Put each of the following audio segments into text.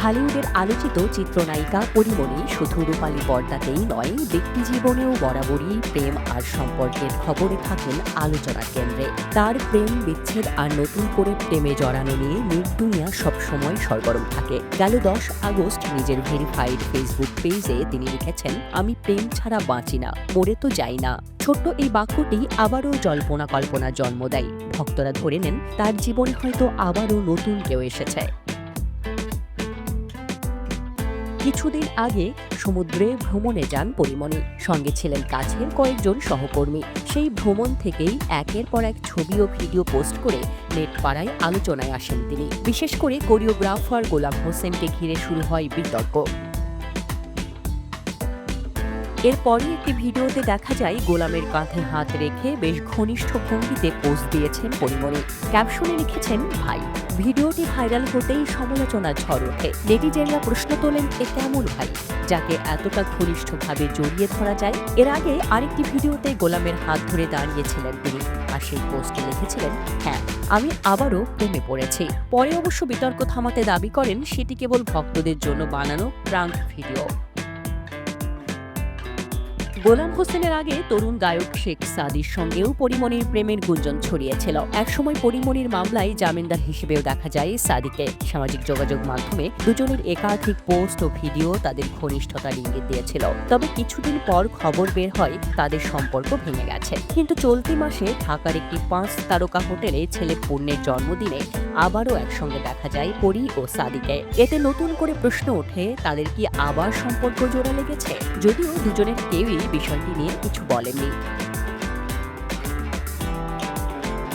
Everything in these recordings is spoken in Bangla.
ঢালিউডের আলোচিত চিত্রনায়িকা পরীমণি শুধু রূপালী পর্দাতেই নয়, ব্যক্তিজীবনেও বরাবরই প্রেম আর সম্পর্কের খবরে থাকেন আলোচনার কেন্দ্রে। তার প্রেম বিচ্ছেদ আর নতুন করে প্রেমে জড়ানো নিয়ে নির্দুনিয়া সবসময় সরগরম থাকে। গেল 10 আগস্ট নিজের ভেরিফাইড ফেসবুক পেজে তিনি লিখেছেন, আমি প্রেম ছাড়া বাঁচি না, মরে তো যাই না। ছোট্ট এই বাক্যটি আবারও জল্পনা কল্পনার জন্ম দেয়। ভক্তরা ধরে নেন তার জীবনে হয়তো আবারও নতুন কেউ এসেছে। কিছুদিন আগে সমুদ্রে ভ্রমণে যান পরীমণি, সঙ্গে ছিলেন কাছের কয়েকজন সহকর্মী। সেই ভ্রমণ থেকেই একের পর এক ছবি ও ভিডিও পোস্ট করে নেট পাড়ায় আলোচনায় আসেন তিনি। বিশেষ করে কোরিওগ্রাফার গোলাম হোসেনকে ঘিরে শুরু হয় বিতর্ক। এরপরই একটি ভিডিওতে দেখা যায় গোলামের কাঁধে হাত রেখে বেশ ঘনিষ্ঠ ভঙ্গিতে পোস্ট দিয়েছেন পরীমণি। ক্যাপশনে লিখেছেন, ভাই। ভিডিওটি ভাইরাল হতেই সমালোচনার ঝড় ওঠে। নেটিজেনরা প্রশ্ন তোলেন, এ কেমন ভাই যাকে এতটা ঘনিষ্ঠভাবে জড়িয়ে ধরা যায়? এর আগে আরেকটি ভিডিওতে গোলামের হাত ধরে দাঁড়িয়েছিলেন তিনি, আর সেই পোস্টে লিখেছিলেন, হ্যাঁ, আমি আবারও প্রেমে পড়েছি। পরে অবশ্য বিতর্ক থামাতে দাবি করেন সেটি কেবল ভক্তদের জন্য বানানো প্রাঙ্ক ভিডিও। গোলাম হোসেনের আগে তরুণ গায়ক শেখ সাদির সঙ্গেও পরীমণির প্রেমের গুঞ্জন ছড়িয়েছিল। একসময় পরীমণির মামলায় জামিনদার হিসেবেও দেখা যায় সাদিকে। সামাজিক যোগাযোগ মাধ্যমে দুজনের একাধিক পোস্ট ও ভিডিও তাদের ঘনিষ্ঠতার ইঙ্গিত দিয়েছিল। তবে কিছুদিন পর খবর বের হয় তাদের সম্পর্ক ভেঙে গেছে। কিন্তু চলতি মাসে ঢাকার একটি 5 তারকা হোটেলে ছেলে পূর্ণের জন্মদিনে আবারও একসঙ্গে দেখা যায় পরী ও সাদিকে। এতে নতুন করে প্রশ্ন ওঠে, তাদের কি আবার সম্পর্ক জোড়া লেগেছে? যদিও দুজনের কেউই বিষয়টি নিয়ে কিছু বলেননি।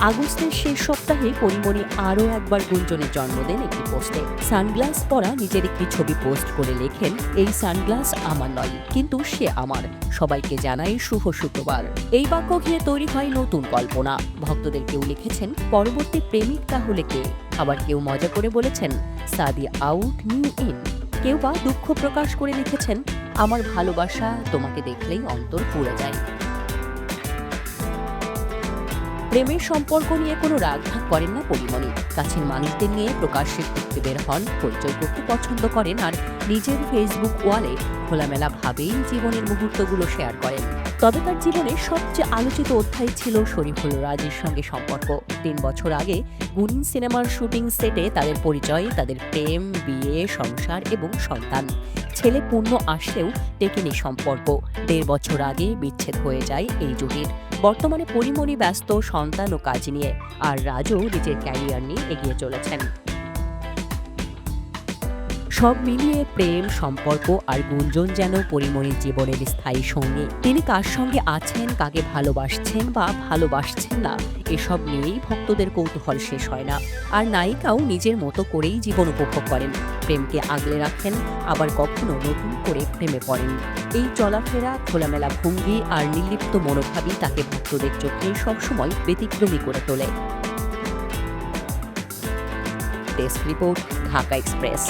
আগস্টের শেষ সপ্তাহে পরীমণি আরও একবার গুঞ্জনের জন্ম দেন একটি পোস্টে। সানগ্লাস পরা নিজের একটি ছবি পোস্ট করে লেখেন, এই সানগ্লাস আমার নয়, কিন্তু সে আমার। সবাইকে জানাই শুভ শুক্রবার। এই বাক্য ঘিরে তৈরি হয় নতুন কল্পনা। ভক্তদের কেউ লিখেছেন, পরবর্তী প্রেমিক তাহলে কে? আবার কেউ মজা করে বলেছেন, সাদি আউট নিউ ইন। কেউ বা দুঃখ প্রকাশ করে লিখেছেন, আমার ভালোবাসা তোমাকে দেখলেই অন্তর পুড়ে যায়। প্রেমের সম্পর্ক নিয়ে কোনো রাগঢাক করেন না পরীমণি। কাছের মানুষদের নিয়ে প্রকাশ্যে ঘুরতে বের হন, পরিচয় করতে পছন্দ করেন, আর নিজের ফেসবুক ওয়ালে খোলামেলা ভাবেই জীবনের মুহূর্তগুলো শেয়ার করেন। তবে তার জীবনের সবচেয়ে আলোচিত অধ্যায় ছিল শরীফুল রাজের সঙ্গে সম্পর্ক। 3 বছর আগে গুনিন সিনেমার শুটিং সেটে তাদের পরিচয়, তাদের প্রেম, বিয়ে, সংসার এবং সন্তান। ছেলে পূর্ণ আসলেও টেকেনি সম্পর্ক। 1.5 বছর আগে বিচ্ছেদ হয়ে যায় এই জুটির। বর্তমানে পরীমণি ব্যস্ত সন্তান ও কাজ নিয়ে, আর রাজও নিজের ক্যারিয়ার নিয়ে এগিয়ে চলেছেন। সব মিলিয়ে প্রেম, সম্পর্ক আর গুঞ্জন যেন পরীমণির জীবনের স্থায়ী সঙ্গী। তিনি কার সঙ্গে আছেন, কাকে ভালোবাসছেন বা ভালোবাসছেন না, এসব নিয়েই ভক্তদের কৌতূহল শেষ হয় না। আর নায়িকাও নিজের মতো করেই জীবন উপভোগ করেন, প্রেমকে আগলে রাখেন, আবার কখনো নতুন করে প্রেমে পড়েন। এই চলাফেরা, খোলামেলা ভঙ্গি আর নির্লিপ্ত মনোভাবই তাকে ভক্তদের চোখে সবসময় ব্যতিক্রমী করে তোলে। Desk report, Dhaka express.